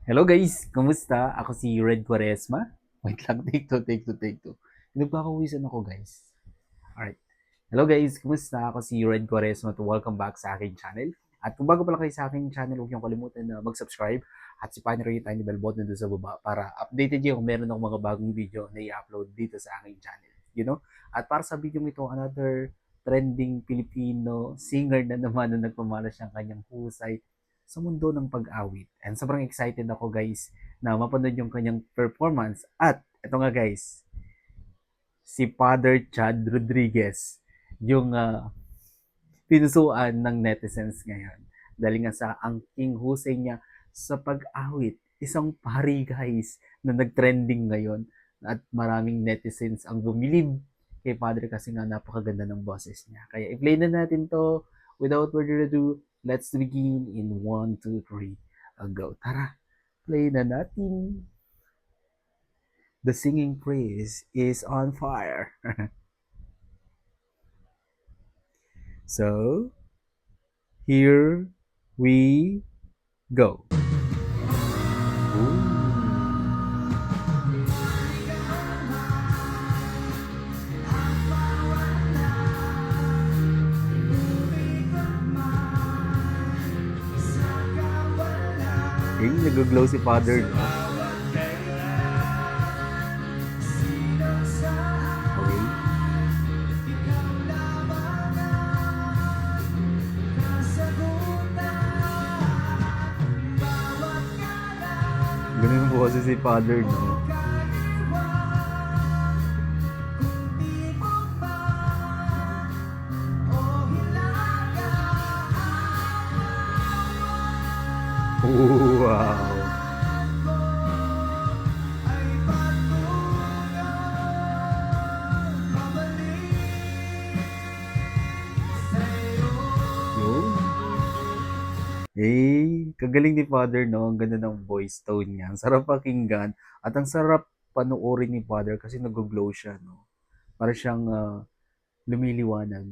Hello guys! Kumusta? Ako si Red Quaresma. Wait lang, take two. Nagpapawisan ako guys. Alright. Hello guys! Kumusta? Ako si Red Quaresma to welcome back sa aking channel. At kung bago pa lang kayo sa aking channel, huwag niyong kalimutan na mag-subscribe at sipahin rin yung tiny bell button doon sa baba para updated niyo kung meron akong mga bagong video na i-upload dito sa aking channel. You know? At para sa video ito, another trending Filipino singer na naman na nagpamalas ng kanyang husay sa mundo ng pag-awit. And sobrang excited ako guys na mapanood yung kanyang performance. At ito nga guys, si Father Chad Rodriguez, yung pinusuan ng netizens ngayon. Dahil nga sa angking husay niya sa pag-awit. Isang pari guys na nag-trending ngayon at maraming netizens ang bumilib kay Padre kasi nga napakaganda ng boses niya. Kaya i-play na natin to without further ado. Let's begin in 1, 2, 3. Go. Tara, play na natin. The singing praise is on fire. So, here we go. Ooh. Nag-glow si Father, no? Okay. Ganun yung boses si Father, no? Wow! Yun. Kagaling ni Father, no? Ang ganda ng voice tone niya. Ang sarap pakinggan at ang sarap panoorin ni Father kasi nag-glow siya, no? Para siyang lumiliwanag.